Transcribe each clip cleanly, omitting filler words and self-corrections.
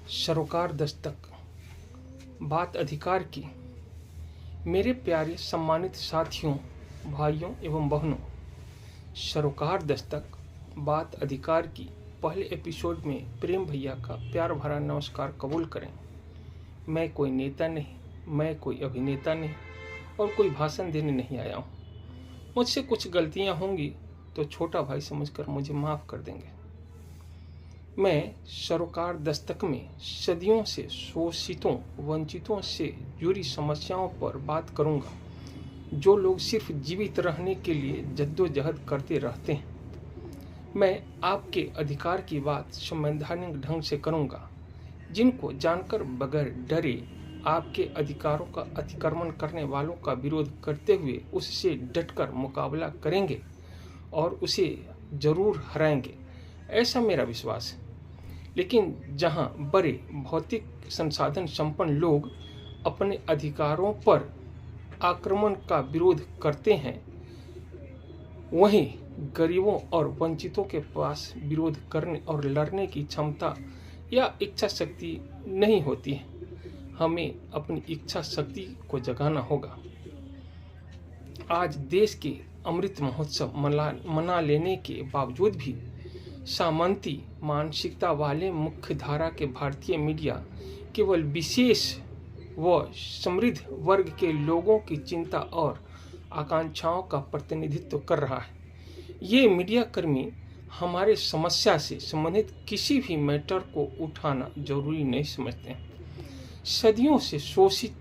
सरोकार दस्तक, बात अधिकार की। मेरे प्यारे सम्मानित साथियों, भाइयों एवं बहनों, सरोकार दस्तक, बात अधिकार की पहले एपिसोड में प्रेम भैया का प्यार भरा नमस्कार कबूल करें। मैं कोई नेता नहीं, मैं कोई अभिनेता नहीं और कोई भाषण देने नहीं आया हूँ। मुझसे कुछ गलतियाँ होंगी तो छोटा भाई समझकर मुझे माफ़ कर देंगे। मैं सरोकार दस्तक में सदियों से शोषितों वंचितों से जुड़ी समस्याओं पर बात करूंगा, जो लोग सिर्फ जीवित रहने के लिए जद्दोजहद करते रहते हैं। मैं आपके अधिकार की बात संवैधानिक ढंग से करूंगा, जिनको जानकर बगैर डरे आपके अधिकारों का अतिक्रमण करने वालों का विरोध करते हुए उससे डटकर मुकाबला करेंगे और उसे जरूर हराएंगे, ऐसा मेरा विश्वास है। लेकिन जहां बड़े भौतिक संसाधन संपन्न लोग अपने अधिकारों पर आक्रमण का विरोध करते हैं, वहीं गरीबों और वंचितों के पास विरोध करने और लड़ने की क्षमता या इच्छा शक्ति नहीं होती है। हमें अपनी इच्छा शक्ति को जगाना होगा। आज देश के अमृत महोत्सव मना लेने के बावजूद भी सामंती मानसिकता वाले मुख्य धारा के भारतीय मीडिया केवल विशेष व समृद्ध वर्ग के लोगों की चिंता और आकांक्षाओं का प्रतिनिधित्व कर रहा है। ये मीडिया कर्मी हमारे समस्या से संबंधित किसी भी मैटर को उठाना जरूरी नहीं समझते। सदियों से शोषित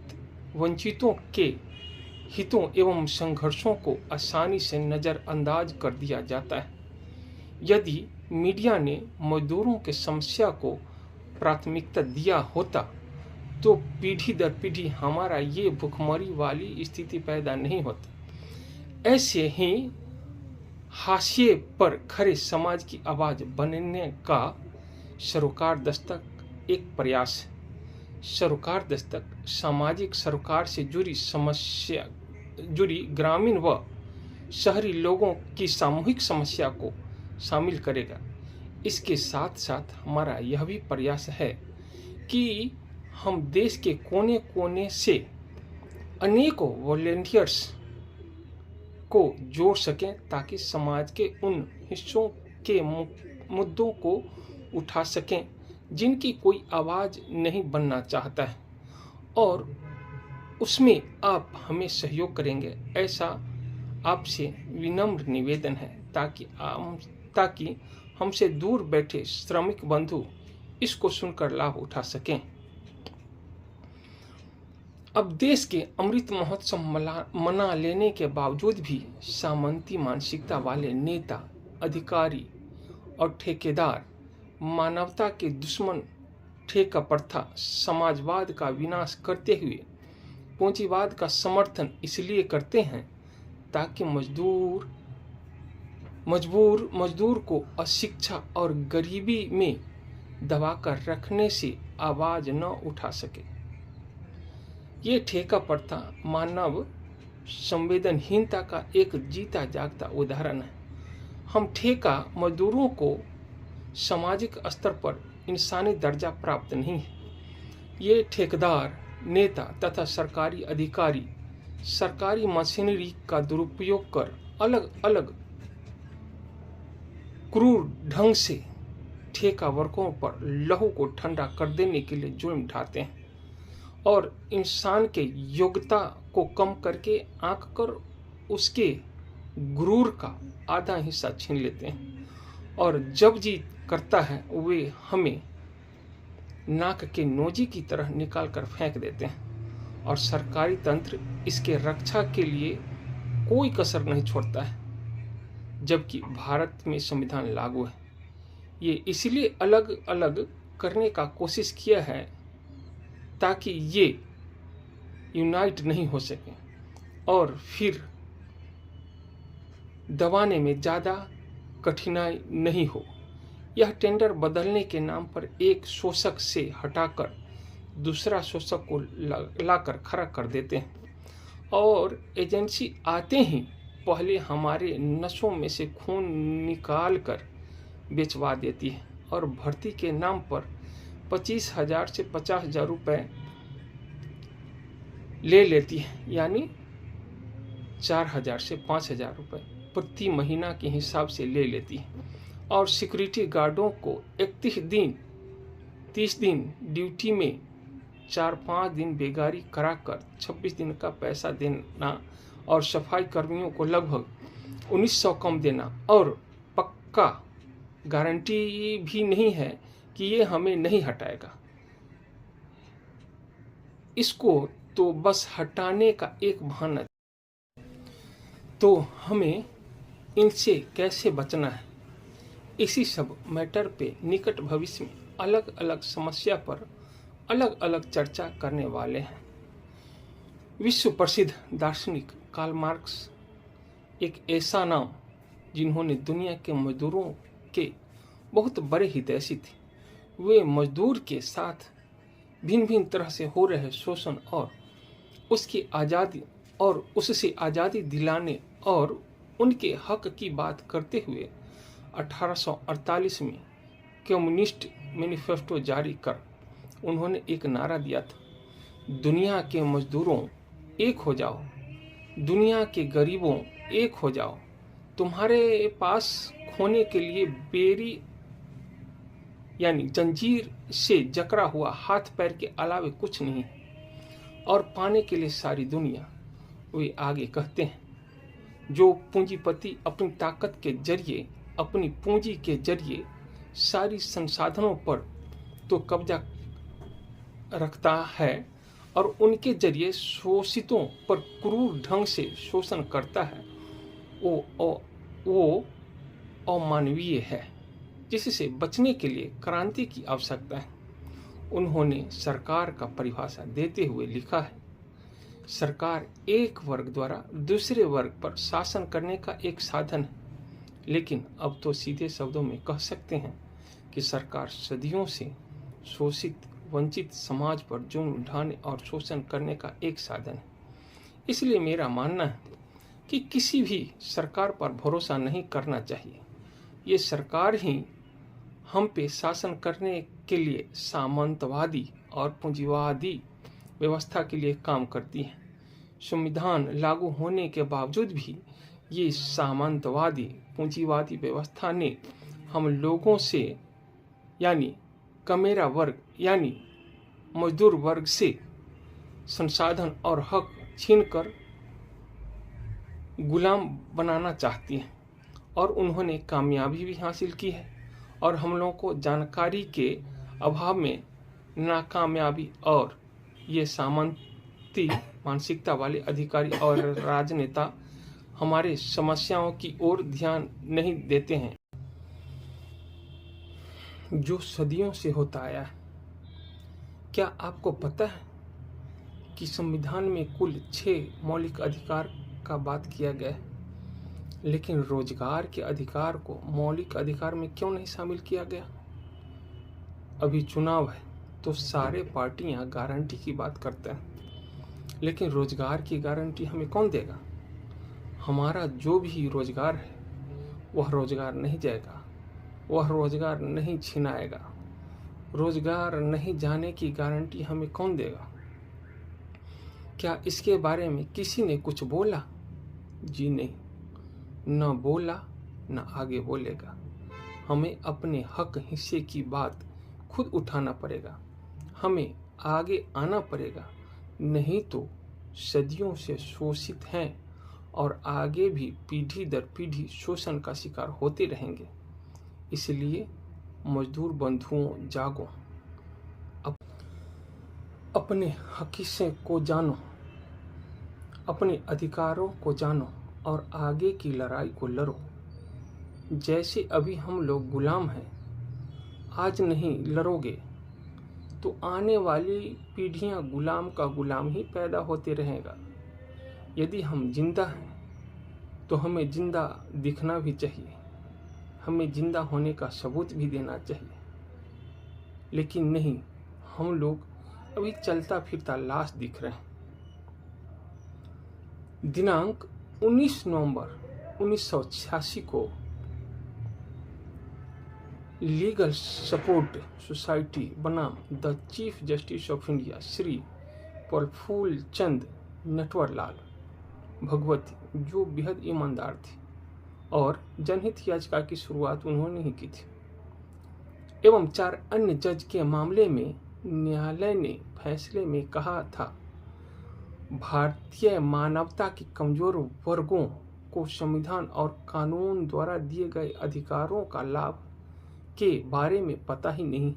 वंचितों के हितों एवं संघर्षों को आसानी से नज़रअंदाज कर दिया जाता है। यदि मीडिया ने मजदूरों के समस्या को प्राथमिकता दिया होता तो पीढ़ी दर पीढ़ी हमारा ये भुखमरी वाली स्थिति पैदा नहीं होती। ऐसे ही हाशिए पर खड़े समाज की आवाज़ बनने का सरोकार दस्तक एक प्रयास है। सरोकार दस्तक सामाजिक सरोकार से जुड़ी ग्रामीण व शहरी लोगों की सामूहिक समस्या को शामिल करेगा। इसके साथ साथ हमारा यह भी प्रयास है कि हम देश के कोने कोने से अनेकों वॉलंटियर्स को जोड़ सकें, ताकि समाज के उन हिस्सों के मुद्दों को उठा सकें जिनकी कोई आवाज़ नहीं बनना चाहता है, और उसमें आप हमें सहयोग करेंगे, ऐसा आपसे विनम्र निवेदन है, ताकि हमसे दूर बैठे श्रमिक बंधु इसको सुनकर लाभ उठा सकें। अब देश के अमृत महोत्सव मना लेने के बावजूद भी सामंती मानसिकता वाले नेता, अधिकारी और ठेकेदार मानवता के दुश्मन ठेका प्रथा, समाजवाद का विनाश करते हुए पूंजीवाद का समर्थन इसलिए करते हैं ताकि मजबूर को अशिक्षा और गरीबी में दबाकर रखने से आवाज़ न उठा सके। ये ठेका प्रथा मानव संवेदनहीनता का एक जीता जागता उदाहरण है। हम ठेका मजदूरों को सामाजिक स्तर पर इंसानी दर्जा प्राप्त नहीं है। ये ठेकेदार, नेता तथा सरकारी अधिकारी सरकारी मशीनरी का दुरुपयोग कर अलग अलग क्रूर ढंग से ठेका वर्गों पर लहू को ठंडा कर देने के लिए जुल्म ढाते हैं और इंसान के योग्यता को कम करके आंक कर उसके गुरूर का आधा हिस्सा छीन लेते हैं, और जब जी करता है वे हमें नाक के नोजी की तरह निकाल कर फेंक देते हैं, और सरकारी तंत्र इसके रक्षा के लिए कोई कसर नहीं छोड़ता है, जबकि भारत में संविधान लागू है। ये इसलिए अलग अलग करने का कोशिश किया है ताकि ये यूनाइट नहीं हो सके और फिर दबाने में ज़्यादा कठिनाई नहीं हो। यह टेंडर बदलने के नाम पर एक शोषक से हटाकर दूसरा शोषक को लाकर खड़ा कर देते हैं, और एजेंसी आते ही पहले हमारे नसों में से खून निकाल कर बेचवा देती है और भर्ती के नाम पर 25,000 से 50,000 रुपये ले लेती है, यानी 4,000 से 5,000 रुपये प्रति महीना के हिसाब से ले लेती है। और सिक्योरिटी गार्डों को 30 दिन ड्यूटी में 4-5 दिन बेगारी कराकर 26 दिन का पैसा देना और सफाई कर्मियों को लगभग 1900 कम देना, और पक्का गारंटी भी नहीं है कि ये हमें नहीं हटाएगा। इसको तो बस हटाने का एक बहाना। तो हमें इनसे कैसे बचना है, इसी सब मैटर पे निकट भविष्य में अलग अलग समस्या पर अलग अलग चर्चा करने वाले हैं। विश्व प्रसिद्ध दार्शनिक कार्ल मार्क्स एक ऐसा नाम जिन्होंने दुनिया के मजदूरों के बहुत बड़े हितैषी थे। वे मजदूर के साथ भिन्न भिन्न तरह से हो रहे शोषण और उसकी आज़ादी और उससे आज़ादी दिलाने और उनके हक की बात करते हुए 1848 में कम्युनिस्ट मैनिफेस्टो जारी कर उन्होंने एक नारा दिया था, दुनिया के मजदूरों एक हो जाओ, दुनिया के गरीबों एक हो जाओ, तुम्हारे पास खोने के लिए बेरी यानी जंजीर से जकड़ा हुआ हाथ पैर के अलावे कुछ नहीं और पाने के लिए सारी दुनिया। वे आगे कहते हैं, जो पूंजीपति अपनी ताकत के जरिए, अपनी पूंजी के जरिए सारी संसाधनों पर तो कब्जा रखता है और उनके जरिए शोषितों पर क्रूर ढंग से शोषण करता है, वो अमानवीय है, जिससे बचने के लिए क्रांति की आवश्यकता है। उन्होंने सरकार का परिभाषा देते हुए लिखा है, सरकार एक वर्ग द्वारा दूसरे वर्ग पर शासन करने का एक साधन है, लेकिन अब तो सीधे शब्दों में कह सकते हैं कि सरकार सदियों से शोषित वंचित समाज पर जुल्म ढाने और शोषण करने का एक साधन है। इसलिए मेरा मानना है कि किसी भी सरकार पर भरोसा नहीं करना चाहिए। ये सरकार ही हम पे शासन करने के लिए सामंतवादी और पूंजीवादी व्यवस्था के लिए काम करती है। संविधान लागू होने के बावजूद भी ये सामंतवादी पूंजीवादी व्यवस्था ने हम लोगों से यानी कमेरा वर्ग यानी मजदूर वर्ग से संसाधन और हक छीनकर गुलाम बनाना चाहती है और उन्होंने कामयाबी भी हासिल की है। और हम लोगों को जानकारी के अभाव में नाकामयाबी और ये सामंती मानसिकता वाले अधिकारी और राजनेता हमारे समस्याओं की ओर ध्यान नहीं देते हैं, जो सदियों से होता आया है। क्या आपको पता है कि संविधान में कुल 6 मौलिक अधिकार का बात किया गया है, लेकिन रोजगार के अधिकार को मौलिक अधिकार में क्यों नहीं शामिल किया गया? अभी चुनाव है तो सारे पार्टियां गारंटी की बात करते हैं, लेकिन रोजगार की गारंटी हमें कौन देगा? हमारा जो भी रोजगार है वह रोजगार नहीं जाएगा, वह रोजगार नहीं छिनाएगा। रोजगार नहीं जाने की गारंटी हमें कौन देगा? क्या इसके बारे में किसी ने कुछ बोला? जी नहीं, न बोला न आगे बोलेगा। हमें अपने हक हिस्से की बात खुद उठाना पड़ेगा, हमें आगे आना पड़ेगा, नहीं तो सदियों से शोषित हैं और आगे भी पीढ़ी दर पीढ़ी शोषण का शिकार होते रहेंगे। इसलिए मजदूर बंधुओं जागो, अपने हक हिस्से को जानो, अपने अधिकारों को जानो और आगे की लड़ाई को लड़ो। जैसे अभी हम लोग गुलाम हैं, आज नहीं लड़ोगे तो आने वाली पीढ़ियां गुलाम का गुलाम ही पैदा होते रहेगा। यदि हम जिंदा हैं तो हमें जिंदा दिखना भी चाहिए, हमें जिंदा होने का सबूत भी देना चाहिए, लेकिन नहीं, हम लोग अभी चलता फिरता लाश दिख रहे हैं। दिनांक 19 नवंबर 1986 को लीगल सपोर्ट सोसाइटी बनाम the chief justice of India Shri Prafulla Chand Natwarlal Bhagwati, जो बेहद ईमानदार थे और जनहित याचिका की शुरुआत उन्होंने ही की थी, एवं 4 अन्य जज के मामले में न्यायालय ने फैसले में कहा था, भारतीय मानवता के कमजोर वर्गों को संविधान और कानून द्वारा दिए गए अधिकारों का लाभ के बारे में पता ही नहीं।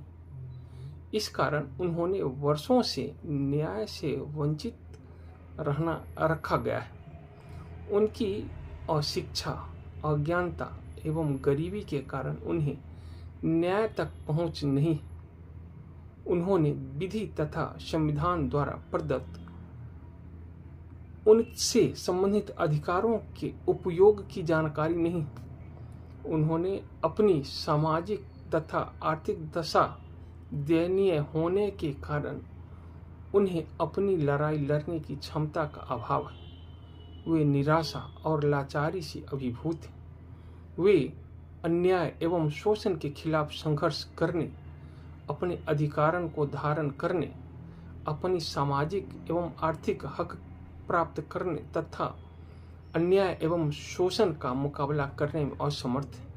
इस कारण उन्होंने वर्षों से न्याय से वंचित रखा गया है। उनकी अशिक्षा, अज्ञानता एवं गरीबी के कारण उन्हें न्याय तक पहुंच नहीं। उन्होंने विधि तथा संविधान द्वारा प्रदत्त उनसे संबंधित अधिकारों के उपयोग की जानकारी नहीं। उन्होंने अपनी सामाजिक तथा आर्थिक दशा दयनीय होने के कारण उन्हें अपनी लड़ाई लड़ने की क्षमता का अभाव है। वे निराशा और लाचारी से अभिभूत हैं। वे अन्याय एवं शोषण के खिलाफ संघर्ष करने, अपने अधिकारों को धारण करने, अपनी सामाजिक एवं आर्थिक हक प्राप्त करने तथा अन्याय एवं शोषण का मुकाबला करने में असमर्थ है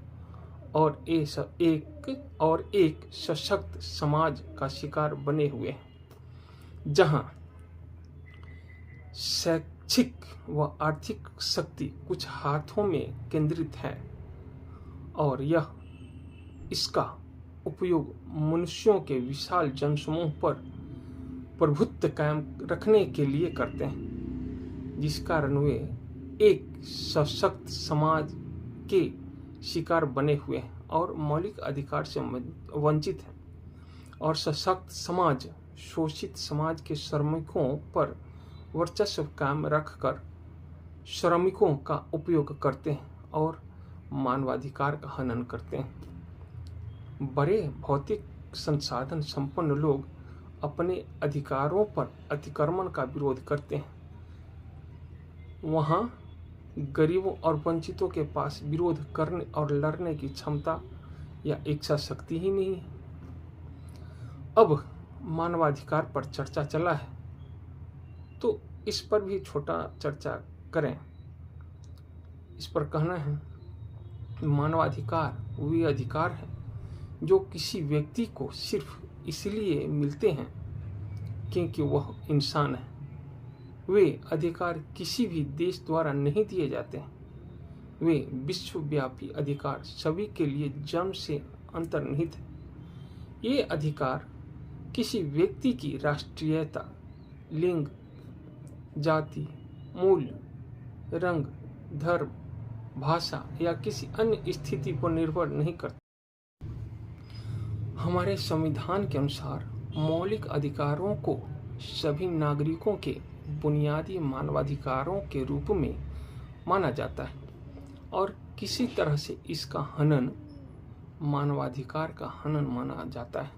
और एक सशक्त समाज का शिकार बने हुए हैं, जहां शैक्षिक व आर्थिक शक्ति कुछ हाथों में केंद्रित है और यह इसका उपयोग मनुष्यों के विशाल जनसमूह पर प्रभुत्व कायम रखने के लिए करते हैं, जिस कारण वे एक सशक्त समाज के शिकार बने हुए हैं और मौलिक अधिकार से वंचित हैं। और सशक्त समाज शोषित समाज के श्रमिकों पर वर्चस्व कायम रखकर श्रमिकों का उपयोग करते हैं और मानवाधिकार का हनन करते हैं। बड़े भौतिक संसाधन संपन्न लोग अपने अधिकारों पर अतिक्रमण का विरोध करते हैं। वहाँ गरीबों और वंचितों के पास विरोध करने और लड़ने की क्षमता या इच्छा शक्ति ही नहीं है। अब मानवाधिकार पर चर्चा चला है तो इस पर भी छोटा चर्चा करें। इस पर कहना है, मानवाधिकार वे अधिकार हैं जो किसी व्यक्ति को सिर्फ इसलिए मिलते हैं क्योंकि वह इंसान है। वे अधिकार किसी भी देश द्वारा नहीं दिए जाते हैं। वे विश्वव्यापी अधिकार सभी के लिए जन्म से अंतर्निहित है। ये अधिकार किसी व्यक्ति की राष्ट्रीयता, लिंग, जाति, मूल, रंग, धर्म, भाषा या किसी अन्य स्थिति पर निर्भर नहीं करते। हमारे संविधान के अनुसार मौलिक अधिकारों को सभी नागरिकों के बुनियादी मानवाधिकारों के रूप में माना जाता है और किसी तरह से इसका हनन मानवाधिकार का हनन माना जाता है,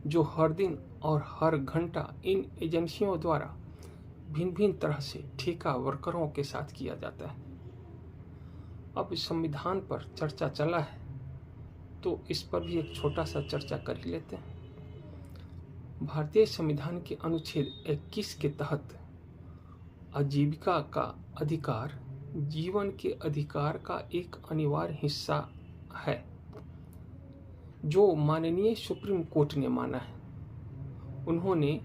जो हर दिन और हर घंटा इन एजेंसियों द्वारा भिन्न भिन्न तरह से ठेका वर्करों के साथ किया जाता है। अब इस संविधान पर चर्चा चला है तो इस पर भी एक छोटा सा चर्चा कर ही लेते हैं। भारतीय संविधान के अनुच्छेद 21 के तहत आजीविका का अधिकार जीवन के अधिकार का एक अनिवार्य हिस्सा है, जो माननीय सुप्रीम कोर्ट ने माना है। उन्होंने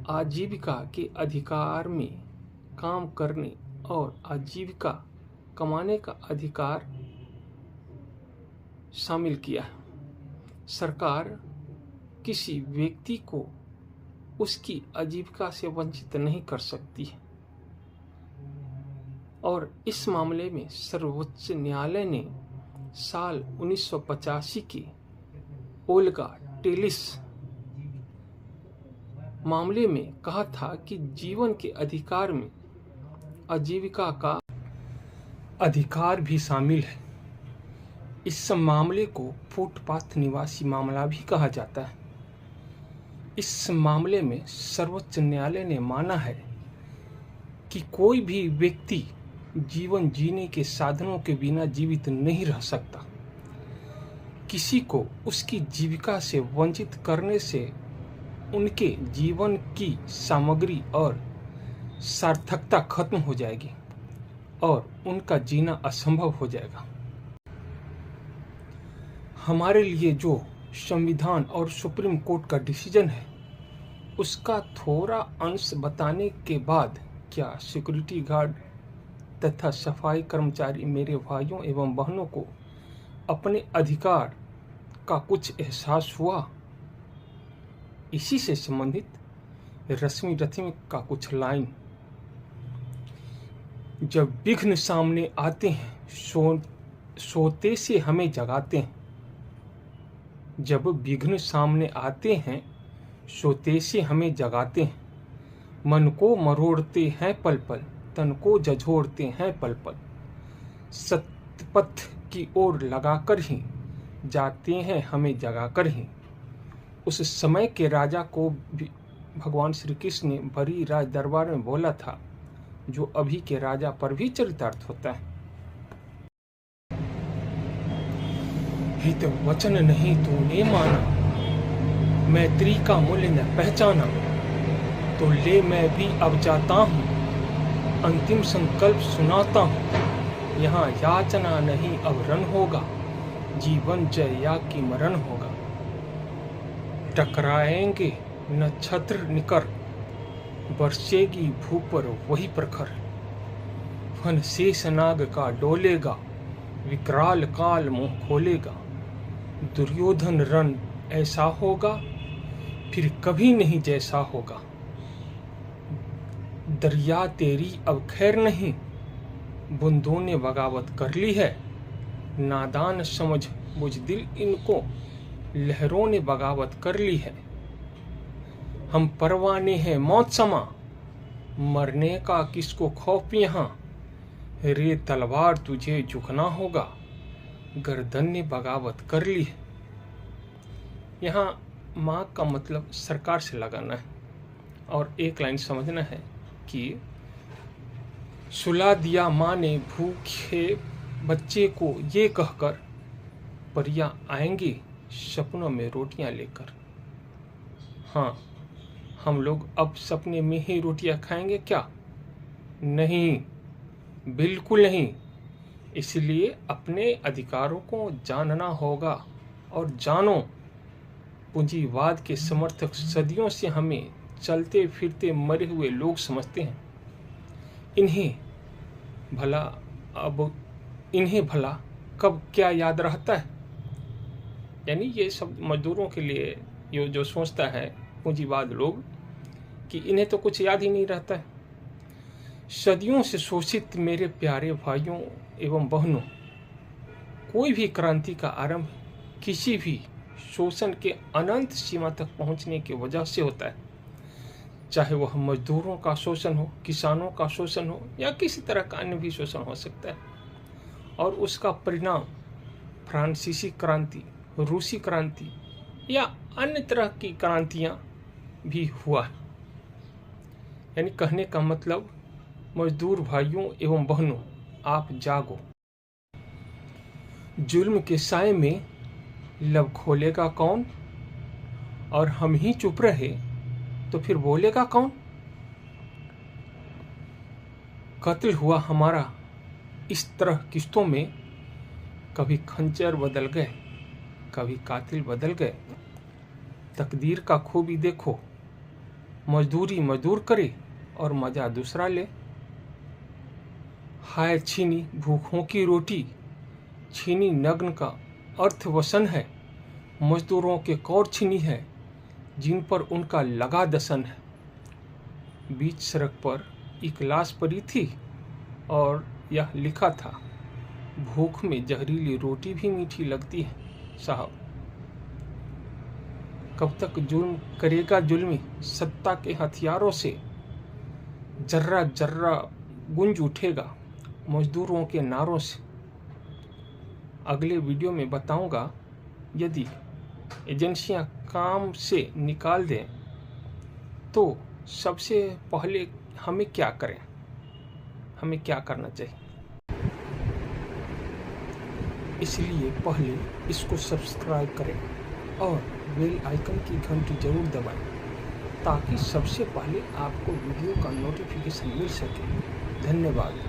आजीविका के अधिकार में काम करने और आजीविका कमाने का अधिकार शामिल किया है। सरकार किसी व्यक्ति को उसकी आजीविका से वंचित नहीं कर सकती है और इस मामले में सर्वोच्च न्यायालय ने साल 1985 के ओल्गा टेलिस मामले में कहा था कि जीवन के अधिकार में आजीविका का अधिकार भी शामिल है। इस मामले को फुटपाथ निवासी मामला भी कहा जाता है। इस मामले में सर्वोच्च न्यायालय ने माना है कि कोई भी व्यक्ति जीवन जीने के साधनों के बिना जीवित नहीं रह सकता। किसी को उसकी जीविका से वंचित करने से उनके जीवन की सामग्री और सार्थकता खत्म हो जाएगी और उनका जीना असंभव हो जाएगा। हमारे लिए जो संविधान और सुप्रीम कोर्ट का डिसीजन है उसका थोड़ा अंश बताने के बाद क्या सिक्योरिटी गार्ड तथा सफाई कर्मचारी मेरे भाइयों एवं बहनों को अपने अधिकार का कुछ एहसास हुआ? इसी से संबंधित रश्मि रश्मि का कुछ लाइन। जब विघ्न सामने आते हैं सोते से हमें जगाते हैं। जब विघ्न सामने आते हैं सोते से हमें जगाते हैं। मन को मरोड़ते हैं पल पल, तन को झंझोड़ते हैं पल पल। सत्यपथ की ओर लगाकर ही जाते हैं हमें जगाकर ही। उस समय के राजा को भी भगवान श्री कृष्ण ने भरी राज दरबार में बोला था, जो अभी के राजा पर भी चरितार्थ होता है। हित वचन नहीं तूने माना, मैत्री का मूल्य न पहचाना, तो ले मैं भी अब जाता हूँ, अंतिम संकल्प सुनाता हूँ। यहाँ याचना नहीं अब रण होगा, जीवन जय या कि मरण होगा। टकराएंगे नक्षत्र निकर, बरसेगी भू पर वही प्रखर। फन शेष नाग का डोलेगा, विकराल काल मुंह खोलेगा। दुर्योधन रण ऐसा होगा, फिर कभी नहीं जैसा होगा। दरिया तेरी अब खैर नहीं, बूंदों ने बगावत कर ली है। नादान समझ बुझ दिल इनको, लहरों ने बगावत कर ली है। हम परवाने हैं मौत समा, मरने का किसको खौफ यहाँ। रे तलवार तुझे झुकना होगा, गर्दन ने बगावत कर ली है। यहाँ माँ का मतलब सरकार से लगाना है और एक लाइन समझना है कि सुला दिया माँ ने भूखे बच्चे को ये कहकर, परियां आएंगी सपनों में रोटियां लेकर। हाँ, हम लोग अब सपने में ही रोटियां खाएंगे क्या? नहीं, बिल्कुल नहीं। इसलिए अपने अधिकारों को जानना होगा और जानो। पूंजीवाद के समर्थक सदियों से हमें चलते फिरते मरे हुए लोग समझते हैं। इन्हें भला कब क्या याद रहता है? यानी ये सब मजदूरों के लिए ये जो सोचता है पूंजीवाद लोग कि इन्हें तो कुछ याद ही नहीं रहता है। सदियों से शोषित मेरे प्यारे भाइयों एवं बहनों, कोई भी क्रांति का आरंभ किसी भी शोषण के अनंत सीमा तक पहुंचने की वजह से होता है। चाहे वह मजदूरों का शोषण हो, किसानों का शोषण हो या किसी तरह का अन्य भी शोषण हो सकता है। और उसका परिणाम फ्रांसीसी क्रांति, रूसी क्रांति या अन्य तरह की क्रांतियां भी हुआ है। यानी कहने का मतलब, मजदूर भाइयों एवं बहनों, आप जागो। जुल्म के साए में लब खोलेगा कौन? और हम ही चुप रहे तो फिर बोलेगा कौन? कत्ल हुआ हमारा इस तरह किस्तों में, कभी खंजर बदल गए, कभी कातिल बदल गए। तकदीर का खूबी देखो, मजदूरी मजदूर करे और मजा दूसरा ले। हाय छीनी भूखों की रोटी, छीनी नग्न का अर्थ वसन है। मजदूरों के कौर छीनी है, जिन पर उनका लगा दसन है। बीच सड़क पर एक लाश पड़ी थी और यह लिखा था, भूख में जहरीली रोटी भी मीठी लगती है साहब। कब तक जुल्म करेगा जुल्मी सत्ता के हथियारों से? जर्रा जर्रा गूंज उठेगा मजदूरों के नारों से। अगले वीडियो में बताऊंगा, यदि एजेंसियां काम से निकाल दें तो सबसे पहले हमें क्या करें, हमें क्या करना चाहिए। इसलिए पहले इसको सब्सक्राइब करें और बेल आइकन की घंटी जरूर दबाएं ताकि सबसे पहले आपको वीडियो का नोटिफिकेशन मिल सके। धन्यवाद।